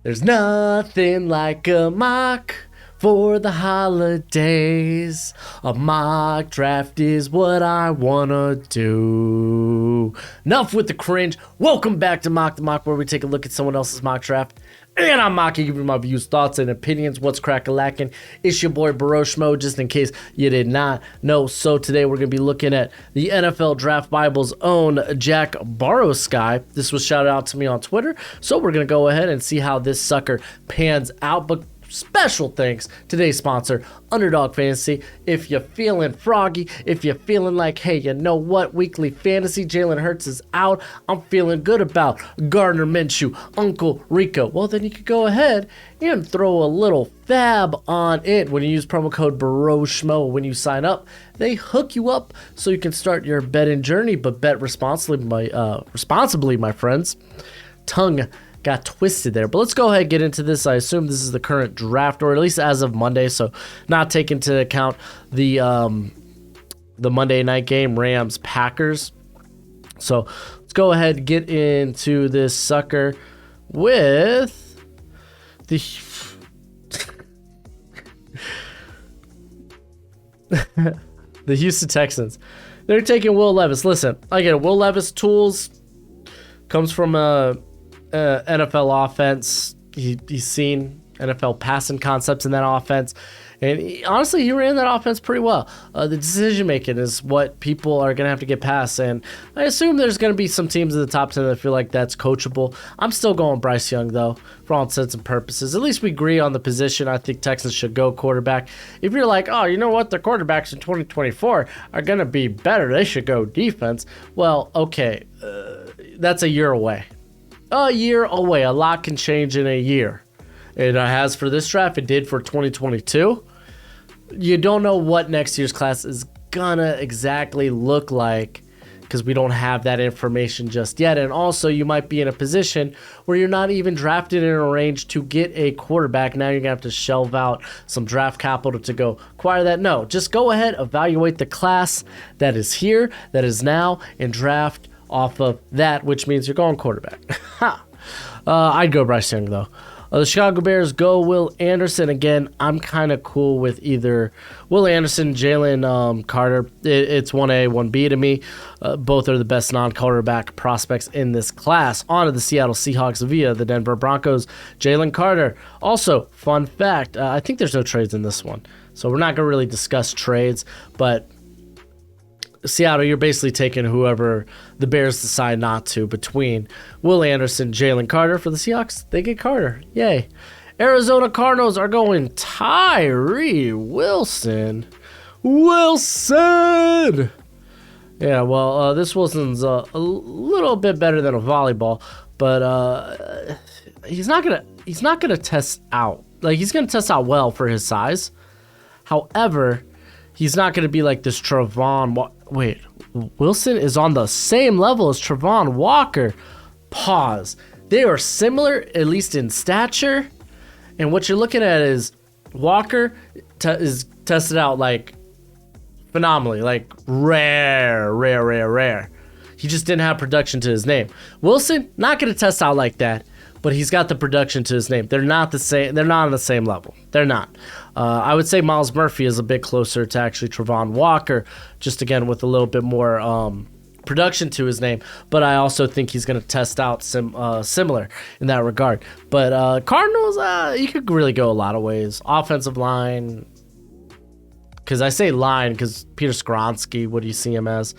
There's nothing like a mock for the holidays. A mock draft is what I wanna do. Enough with the cringe. Welcome back to Mock the Mock, where we take a look at someone else's mock draft. And I'm mocking, giving my views, thoughts, and opinions. What's crack-a-lackin'? It's your boy Broshmo, just in case you did not know. So today we're going to be looking at the NFL Draft Bible's own Jack Borowski. This was shouted out to me on Twitter, so we're going to go ahead and see how this sucker pans out. But special thanks to today's sponsor, Underdog Fantasy. If you're feeling froggy, if you're feeling like, hey, you know what, weekly fantasy, Jalen Hurts is out, I'm feeling good about Gardner Minshew, Uncle Rico, well, then you could go ahead and throw a little fab on it when you use promo code Broshmo when you sign up. They hook you up so you can start your betting journey, but bet responsibly, my friends. Tongue got twisted there, but let's go ahead and get into this. I assume this is the current draft, or at least as of Monday, so not take into account the Monday night game, Rams Packers. So let's go ahead and get into this sucker with the the Houston Texans. They're taking Will Levis. Listen, I get it. Will Levis tools comes from a NFL offense. He's seen NFL passing concepts in that offense, and honestly, he ran that offense pretty well. The decision making is what people are gonna have to get past, and I assume there's gonna be some teams in the top 10 that feel like that's coachable. I'm still going Bryce Young though, for all intents and purposes. At least we agree on the position. I think Texans should go quarterback. If you're like, oh, you know what, the quarterbacks in 2024 are gonna be better, they should go defense. Well, okay, that's a year away. A year away. A lot can change in a year. It has for this draft. It did for 2022. You don't know what next year's class is gonna exactly look like because we don't have that information just yet. And also, you might be in a position where you're not even drafted in a range to get a quarterback. Now you're gonna have to shelve out some draft capital to go acquire that. No, just go ahead, evaluate the class that is here, that is now, and draft off of that, which means you're going quarterback. I'd go Bryce Young, though. The Chicago Bears go Will Anderson. Again, I'm kind of cool with either Will Anderson, Jalen Carter. It's 1A, 1B to me. Both are the best non-quarterback prospects in this class. On to the Seattle Seahawks via the Denver Broncos, Jalen Carter. Also, fun fact, I think there's no trades in this one, so we're not going to really discuss trades, but Seattle, you're basically taking whoever the Bears decide not to between Will Anderson, Jalen Carter. For the Seahawks, they get Carter. Yay. Arizona Cardinals are going Tyree Wilson. Wilson! Yeah, well, this Wilson's a little bit better than a volleyball, but he's not gonna test out. Like, he's gonna test out well for his size. However, he's not going to be like this Trevon. Wait, Wilson is on the same level as Trevon Walker. Pause. They are similar, at least in stature. And what you're looking at is Walker is tested out like phenomenally, like rare. He just didn't have production to his name. Wilson, not going to test out like that, but he's got the production to his name. They're not the same. They're not on the same level. They're not. I would say Miles Murphy is a bit closer to actually Trevon Walker, just again with a little bit more production to his name. But I also think he's going to test out similar in that regard. But Cardinals, you could really go a lot of ways. Offensive line, because I say line because Peter Skoronski, what do you see him as?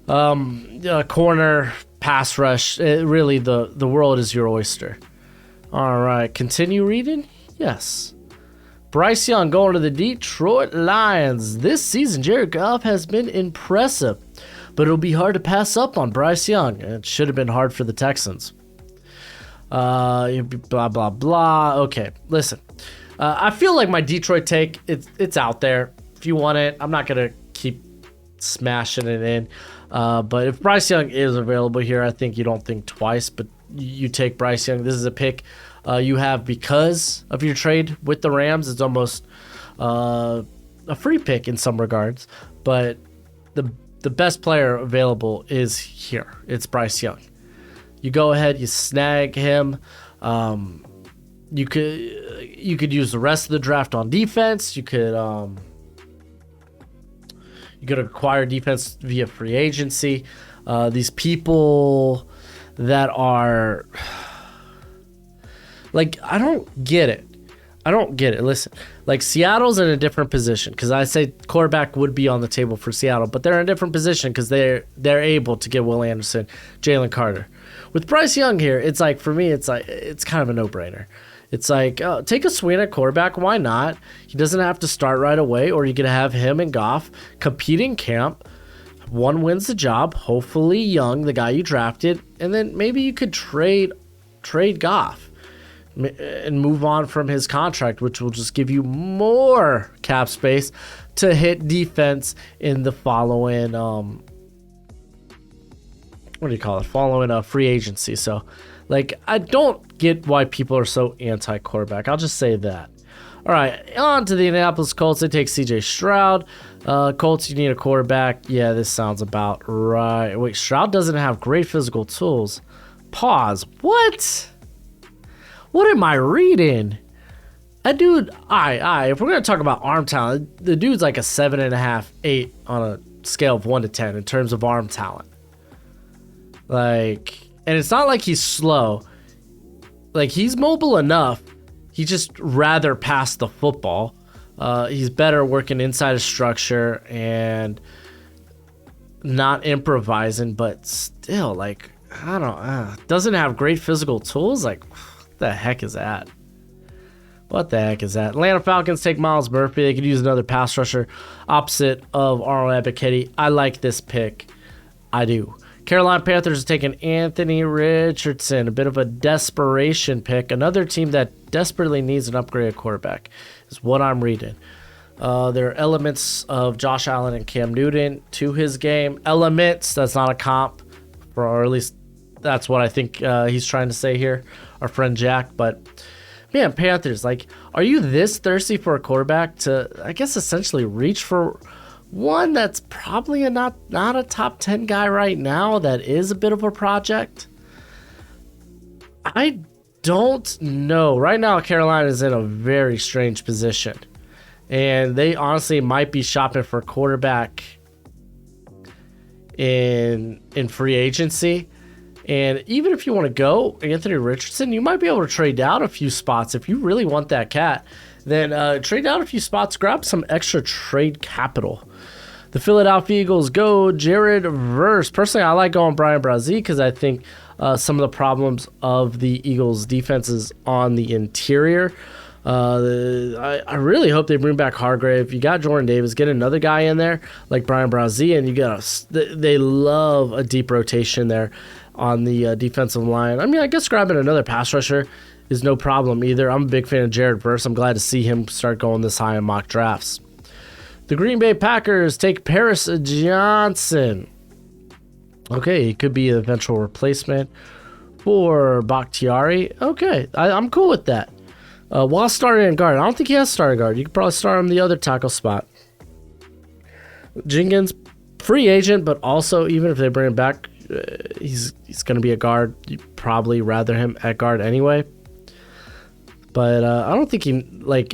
Corner, pass rush. Really, the world is your oyster. All right, continue reading. Yes. Bryce Young going to the Detroit Lions. This season, Jared Goff has been impressive, but it'll be hard to pass up on Bryce Young. It should have been hard for the Texans. Blah, blah, blah. Okay, listen. I feel like my Detroit take, it's out there. If you want it, I'm not going to keep smashing it in. But if Bryce Young is available here, I think you don't think twice, but you take Bryce Young. This is a pick you have because of your trade with the Rams. It's almost a free pick in some regards, but the best player available is here. It's Bryce Young. You go ahead, you snag him. You could use the rest of the draft on defense. You could acquire defense via free agency. These people that are like, I don't get it. Listen, like Seattle's in a different position because I say quarterback would be on the table for Seattle, but they're in a different position because they're able to get Will Anderson, Jalen Carter. With Bryce Young here, it's like, for me, it's kind of a no-brainer. It's like, take a swing at quarterback. Why not? He doesn't have to start right away, or you could have him and Goff compete in camp. One wins the job, hopefully Young, the guy you drafted, and then maybe you could trade Goff and move on from his contract, which will just give you more cap space to hit defense in the following following free agency. So, like, I don't get why people are so anti-quarterback. I'll just say that. All right, on to the Indianapolis Colts. They take C.J. Stroud. Colts, you need a quarterback. Yeah, this sounds about right. Wait, Stroud doesn't have great physical tools. Pause. What? What am I reading? That dude, if we're going to talk about arm talent, the dude's like a 7.5, 8 on a scale of 1 to 10 in terms of arm talent. Like, and it's not like he's slow. Like, he's mobile enough. He just rather pass the football. He's better working inside a structure and not improvising, but still, like, I don't doesn't have great physical tools. Like, what the heck is that? Atlanta Falcons take Myles Murphy. They could use another pass rusher opposite of Arnold Ebiketie. I like this pick. I do. Carolina Panthers are taking Anthony Richardson, a bit of a desperation pick. Another team that desperately needs an upgraded quarterback is what I'm reading. There are elements of Josh Allen and Cam Newton to his game. Elements, that's not a comp, or at least that's what I think he's trying to say here, our friend Jack. But, man, Panthers, like, are you this thirsty for a quarterback to, I guess, essentially reach for one that's probably not a top 10 guy right now, that is a bit of a project? I don't know. Right now, Carolina is in a very strange position, and they honestly might be shopping for a quarterback in free agency. And even if you want to go Anthony Richardson, you might be able to trade down a few spots. If you really want that cat, then trade down a few spots, grab some extra trade capital. The Philadelphia Eagles go Jared Verse. Personally, I like going Brian Brazee because I think some of the problems of the Eagles' defenses on the interior. I really hope they bring back Hargrave. You got Jordan Davis. Get another guy in there like Brian Brazee, and you got they love a deep rotation there on the defensive line. I mean, I guess grabbing another pass rusher is no problem either. I'm a big fan of Jared Verse. I'm glad to see him start going this high in mock drafts. The Green Bay Packers take Paris Johnson. Okay, he could be an eventual replacement for Bakhtiari. Okay, I'm cool with that. While starting in guard, I don't think he has starting guard. You could probably start him the other tackle spot. Jenkins, free agent, but also even if they bring him back, he's going to be a guard. You'd probably rather him at guard anyway. But I don't think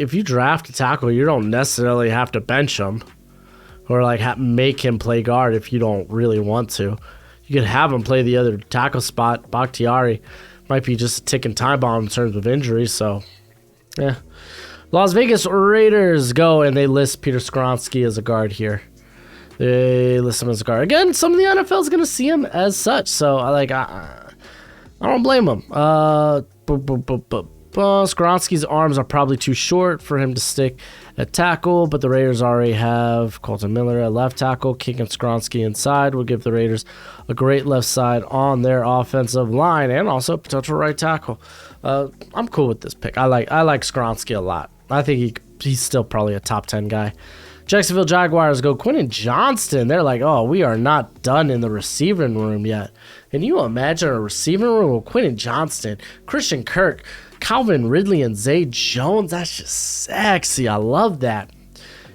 if you draft a tackle, you don't necessarily have to bench him or make him play guard if you don't really want to. You could have him play the other tackle spot. Bakhtiari might be just a ticking time bomb in terms of injuries. So, yeah. Las Vegas Raiders go and they list Peter Skoronski as a guard here. They list him as a guard. Again, some of the NFL is going to see him as such. So, I don't blame him. Skoronski's arms are probably too short for him to stick at tackle, but the Raiders already have Colton Miller at left tackle. Kicking Skoronski inside will give the Raiders a great left side on their offensive line and also potential right tackle. I'm cool with this pick. I like Skoronski a lot. I think he's still probably a top 10 guy. Jacksonville Jaguars go Quentin Johnston. They're like, oh, we are not done in the receiving room yet. Can you imagine a receiving room with Quentin Johnston, Christian Kirk, Calvin Ridley, and Zay Jones? That's just sexy. I love that.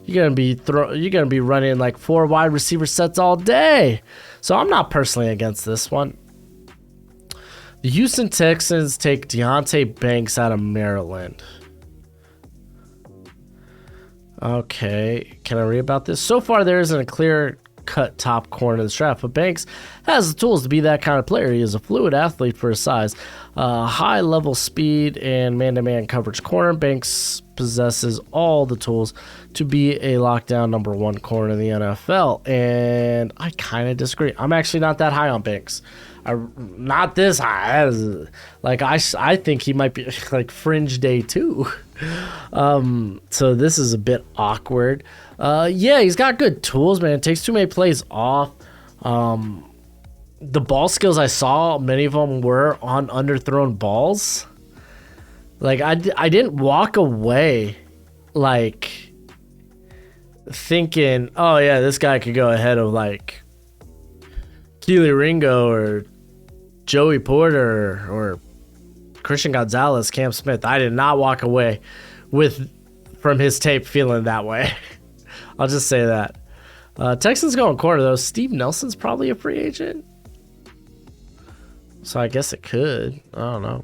You're gonna be running like 4 wide receiver sets all day. So I'm not personally against this one. The Houston Texans take Deonte Banks out of Maryland. Okay, can I read about this? So far, there isn't a clear-cut top corner of the draft, but Banks has the tools to be that kind of player. He is a fluid athlete for his size. High-level speed and man-to-man coverage corner. Banks possesses all the tools to be a lockdown number one corner in the NFL, and I kind of disagree. I'm actually not that high on Banks. Not this high. Like I think he might be like fringe day 2. So this is a bit awkward. Yeah, he's got good tools, man. Takes too many plays off. The ball skills I saw, many of them were on underthrown balls. Like I didn't walk away like thinking, oh yeah, this guy could go ahead of like Keely Ringo or Joey Porter or Christian Gonzalez, Cam Smith. I did not walk away from his tape feeling that way. I'll just say that. Texans going corner though. Steve Nelson's probably a free agent, so I guess it could. I don't know.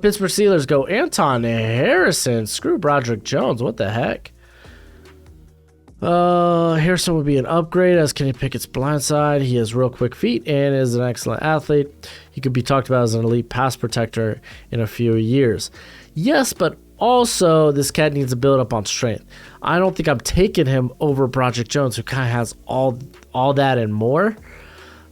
Pittsburgh Steelers go Anton Harrison. Screw Broderick Jones. What the heck? Harrison would be an upgrade as Kenny Pickett's blindside. He has real quick feet and is an excellent athlete. He could be talked about as an elite pass protector in a few years. Yes, but also this cat needs to build up on strength. I don't think I'm taking him over Broderick Jones, who kind of has all that and more.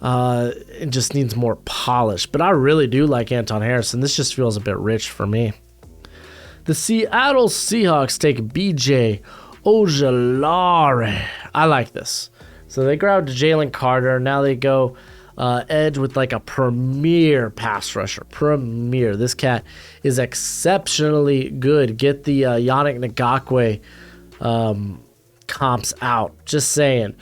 It just needs more polish. But I really do like Anton Harrison. This just feels a bit rich for me. The Seattle Seahawks take BJ Ojulari. I like this. So they grabbed Jalen Carter. Now they go edge with like a premier pass rusher. Premier. This cat is exceptionally good. Get the Yannick Ngakoue comps out. Just saying.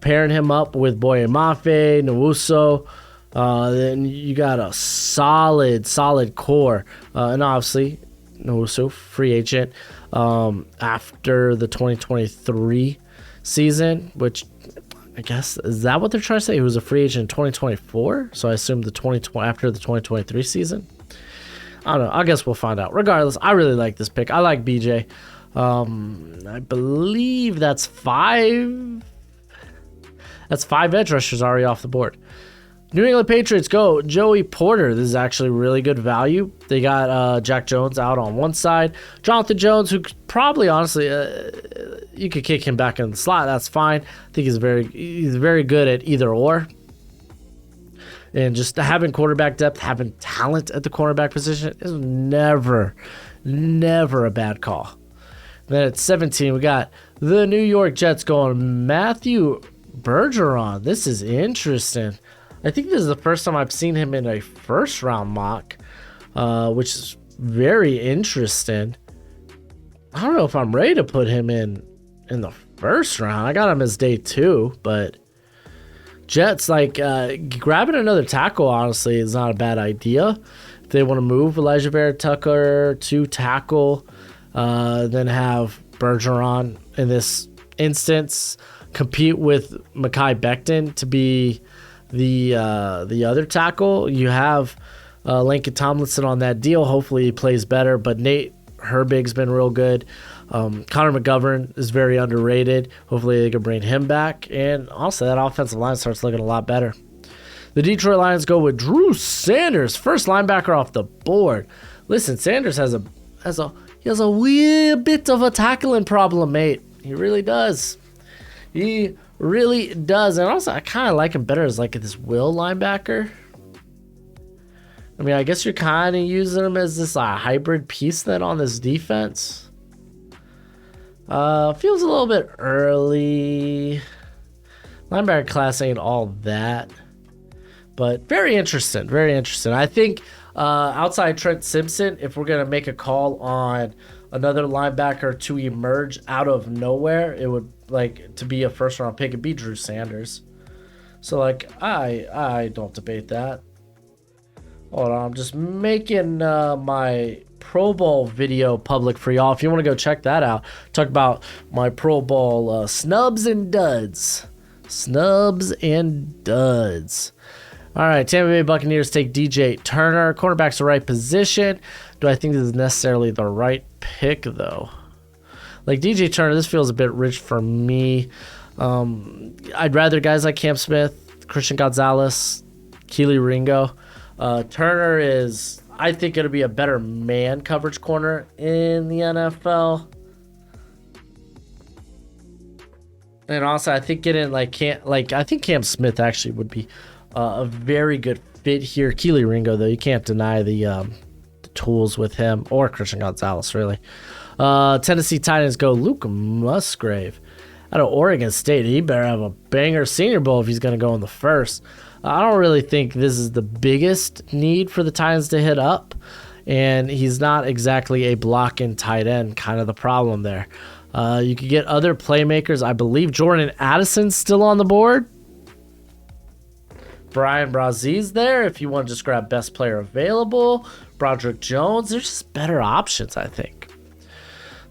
Pairing him up with Boye Mafe, Nwosu. Then you got a solid core. And obviously, Nwosu, free agent. After the 2023 season, which I guess, is that what they're trying to say? He was a free agent in 2024, so I assume after the 2023 season. I don't know. I guess we'll find out. Regardless, I really like this pick. I like BJ. I believe that's 5 edge rushers already off the board. New England Patriots go Joey Porter. This is actually really good value. They got Jack Jones out on one side. Jonathan Jones, who probably, honestly, you could kick him back in the slot. That's fine. I think he's very good at either or. And just having quarterback depth, having talent at the cornerback position is never a bad call. Then at 17, we got the New York Jets going Matthew Bergeron. This is interesting. I think this is the first time I've seen him in a first round mock, which is very interesting. I don't know if I'm ready to put him in the first round. I got him as day 2, but Jets, like, grabbing another tackle, honestly, is not a bad idea. If they want to move Elijah Vera-Tucker to tackle, then have Bergeron in this instance compete with Mekhi Becton to be the other tackle. You have Lincoln Tomlinson on that deal. Hopefully he plays better, but Nate Herbig's been real good. Connor McGovern is very underrated. Hopefully they can bring him back, and also that offensive line starts looking a lot better. The Detroit Lions go with Drew Sanders, first linebacker off the board. Listen, Sanders has a wee bit of a tackling problem, mate. He really does. He really does. And also, I kind of like him better as like this will linebacker. I mean, I guess you're kind of using him as this hybrid piece then on this defense. Feels a little bit early. Linebacker class ain't all that. But very interesting. Very interesting. I think outside Trent Simpson, if we're going to make a call on another linebacker to emerge out of nowhere, it would like to be a first round pick. It'd be Drew Sanders. So like I don't debate that. Hold on, I'm just making my Pro Bowl video public for y'all. If you want to go check that out, talk about my Pro Bowl snubs and duds. Snubs and duds. All right, Tampa Bay Buccaneers take DJ Turner. Cornerback's the right position. Do I think this is necessarily the right pick, though? Like DJ Turner, this feels a bit rich for me. I'd rather guys like Cam Smith, Christian Gonzalez, Keely Ringo. Turner is, I think, going to be a better man coverage corner in the NFL. And also, I think I think Cam Smith actually would be a very good fit here. Keely Ringo, though, you can't deny the tools with him, or Christian Gonzalez, really. Tennessee Titans go Luke Musgrave out of Oregon State. He better have a banger Senior Bowl if he's going to go in the first. I don't really think this is the biggest need for the Titans to hit up, and he's not exactly a blocking tight end, kind of the problem there. You could get other playmakers. I believe Jordan Addison's still on the board. Brian Brazier's there if you want to just grab best player available. Broderick Jones. There's just better options, I think.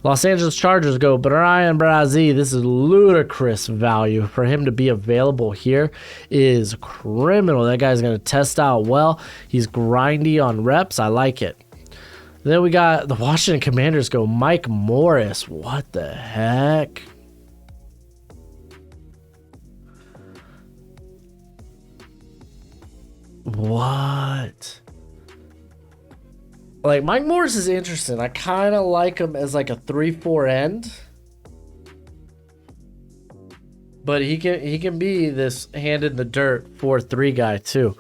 Los Angeles Chargers go Brian Brazier. This is ludicrous value. For him to be available here is criminal. That guy's going to test out well. He's grindy on reps. I like it. Then we got the Washington Commanders go Mike Morris. What the heck? What? Like, Mike Morris is interesting. I kind of like him as like a 3-4 end. But he can be this hand in the dirt 4-3 guy too.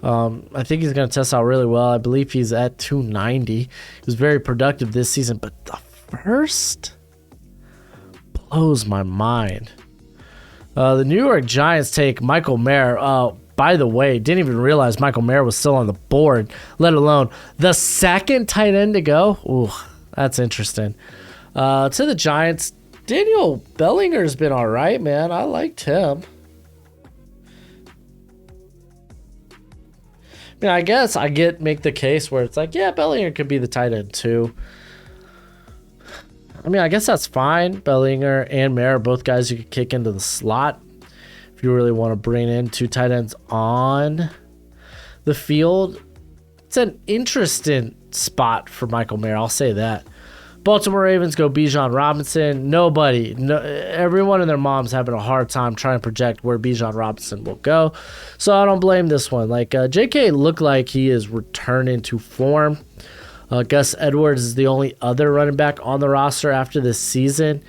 I think he's going to test out really well. I believe he's at 290. He was very productive this season. But the first blows my mind. The New York Giants take Michael Mayer. By the way, didn't even realize Michael Mayer was still on the board, let alone the second tight end to go. Ooh, that's interesting. To the Giants, Daniel Bellinger's been all right, man. I liked him. I mean, I guess make the case where it's like, yeah, Bellinger could be the tight end too. I mean, I guess that's fine. Bellinger and Mayer are both guys you could kick into the slot. If you really want to bring in two tight ends on the field, it's an interesting spot for Michael Mayer. I'll say that. Baltimore Ravens go Bijan Robinson. Everyone and their mom's having a hard time trying to project where Bijan Robinson will go. So I don't blame this one. Like, JK looked like he is returning to form. Gus Edwards is the only other running back on the roster after this season.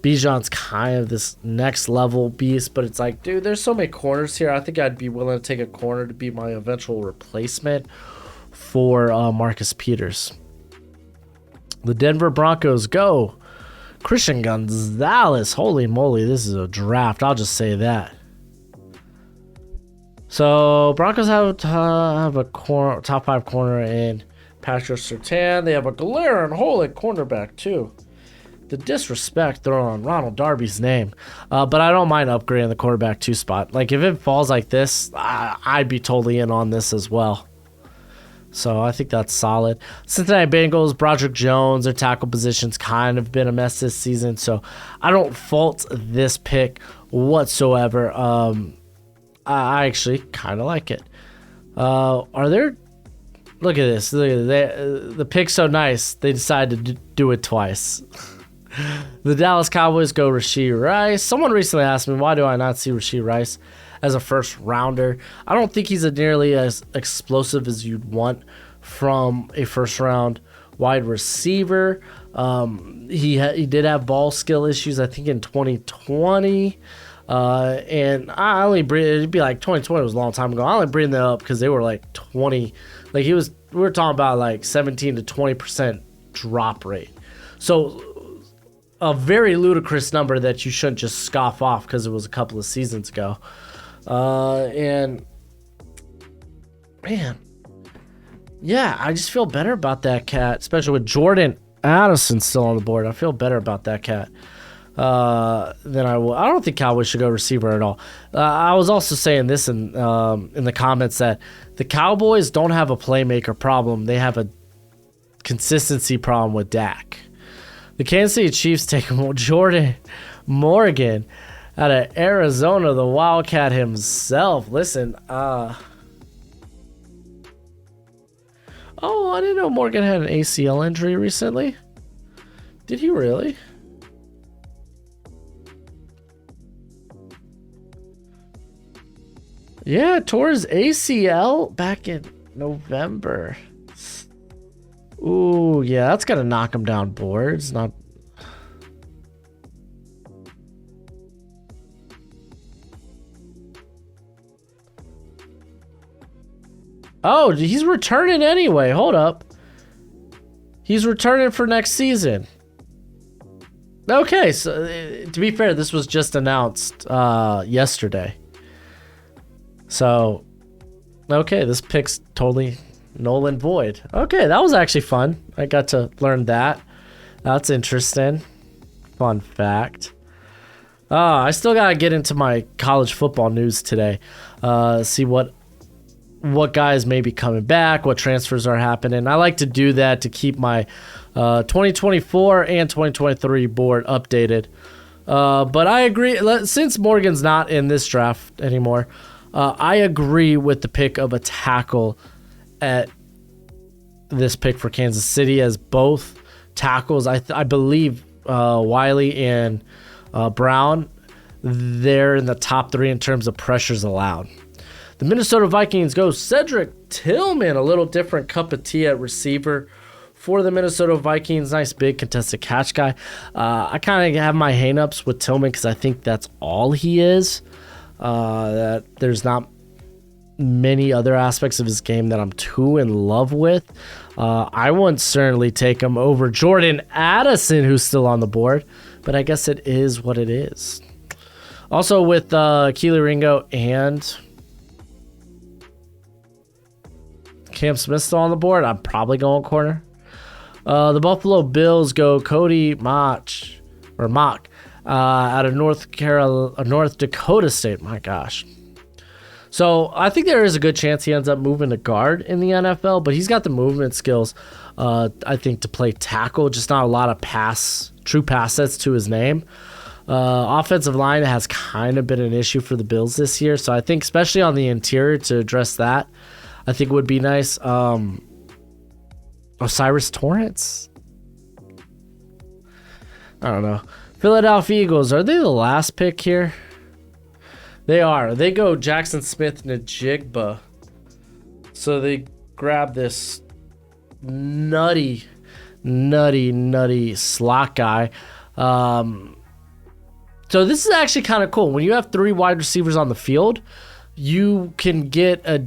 Bijan's kind of this next level beast, but it's like, dude, there's so many corners here. I think I'd be willing to take a corner to be my eventual replacement for Marcus Peters. The Denver Broncos go Christian Gonzalez. Holy moly, this is a draft. I'll just say that. So Broncos have a top 5 corner in Patrick Surtain. They have a glaring hole at cornerback too. The disrespect thrown on Ronald Darby's name. But I don't mind upgrading the quarterback 2 spot. Like, if it falls like this, I'd be totally in on this as well. So I think that's solid. Cincinnati Bengals, Broderick Jones, their tackle position's kind of been a mess this season. So I don't fault this pick whatsoever. I actually kind of like it. Look at this. The pick's so nice, they decided to do it twice. The Dallas Cowboys go Rashee Rice. Someone recently asked me, why do I not see Rashee Rice as a first rounder? I don't think he's nearly as explosive as you'd want from a first round wide receiver. He did have ball skill issues, I think, in 2020. And I only it'd be like 2020 was a long time ago. I only bring that up because they were like 20. Like, we were talking about like 17 to 20% drop rate. So a very ludicrous number that you shouldn't just scoff off because it was a couple of seasons ago. And man, yeah, I just feel better about that cat, especially with Jordan Addison still on the board. I feel better about that cat than I will. I don't think Cowboys should go receiver at all. I was also saying this in the comments that the Cowboys don't have a playmaker problem. They have a consistency problem with Dak. The Kansas City Chiefs take Jordan Morgan out of Arizona, the Wildcat himself. Listen, Oh, I didn't know Morgan had an ACL injury recently. Did he really? Yeah, tore his ACL back in November. Ooh, yeah, that's gotta knock him down boards. Not. Oh, he's returning anyway. Hold up. He's returning for next season. Okay, so to be fair, this was just announced yesterday. So, okay, this pick's totally null and void. Okay, that was actually fun. I got to learn that. That's interesting. Fun fact. I still gotta get into my college football news today. See what guys may be coming back, what transfers are happening. I like to do that to keep my 2024 and 2023 board updated. But I agree, since Morgan's not in this draft anymore, I agree with the pick of a tackle at this pick for Kansas City, as both tackles, I believe Wiley and Brown, they're in the top 3 in terms of pressures allowed. The Minnesota Vikings go Cedric Tillman, a little different cup of tea at receiver for the Minnesota Vikings. Nice big contested catch guy. I kind of have my hang-ups with Tillman because I think that's all he is. That there's not many other aspects of his game that I'm too in love with. I wouldn't certainly take him over Jordan Addison, who's still on the board, but I guess it is what it is. Also with Keely Ringo and Cam Smith still on the board, I'm probably going corner. The Buffalo Bills go Cody Mock out of North Dakota State. My gosh. So I think there is a good chance he ends up moving to guard in the NFL, but he's got the movement skills, I think, to play tackle. Just not a lot of true pass sets to his name. Offensive line has kind of been an issue for the Bills this year, so I think especially on the interior to address that, I think would be nice. Osiris Torrance? I don't know. Philadelphia Eagles, are they the last pick here? They are. They go Jackson Smith Najigba. So they grab this nutty slot guy. So this is actually kind of cool. When you have 3 wide receivers on the field, you can get 2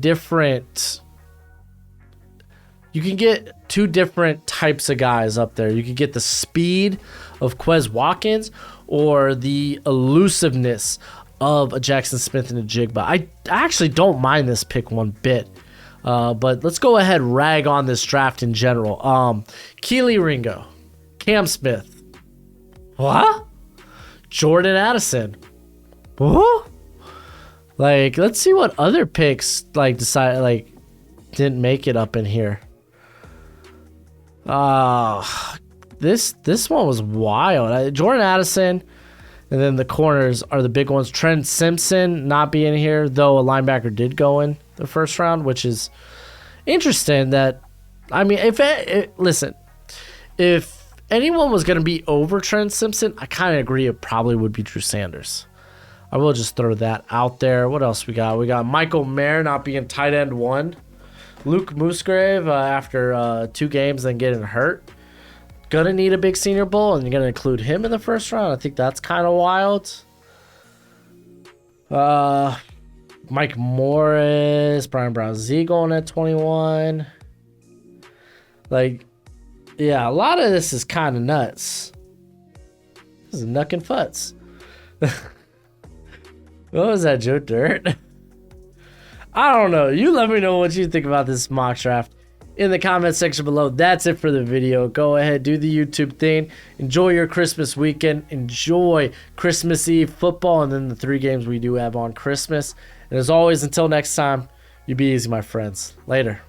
different types of guys up there. You can get the speed of Quez Watkins or the elusiveness of a Jackson Smith and a Jigba. I actually don't mind this pick one bit. But let's go ahead and rag on this draft in general. Keely Ringo, Cam Smith. What? Jordan Addison. What? Like, let's see what other picks didn't make it up in here. This one was wild. Jordan Addison, and then the corners are the big ones. Trent Simpson not being here, though a linebacker did go in the first round, which is interesting. That, I mean, listen, if anyone was going to be over Trent Simpson, I kind of agree it probably would be Drew Sanders. I will just throw that out there. What else we got? We got Michael Mayer not being tight end 1. Luke Musgrave after 2 games then getting hurt. Gonna need a big Senior Bowl, and you're gonna include him in the first round. I think that's kind of wild. Mike Morris, Brian Brown Z going at 21. Yeah, a lot of this is kind of nuts. This is nuck and futz. What was that, Joe Dirt? I don't know. You let me know what you think about this mock draft in the comment section below. That's it for the video. Go ahead, do the YouTube thing. Enjoy your Christmas weekend. Enjoy Christmas Eve football and then the 3 games we do have on Christmas. And as always, until next time, you be easy, my friends. Later.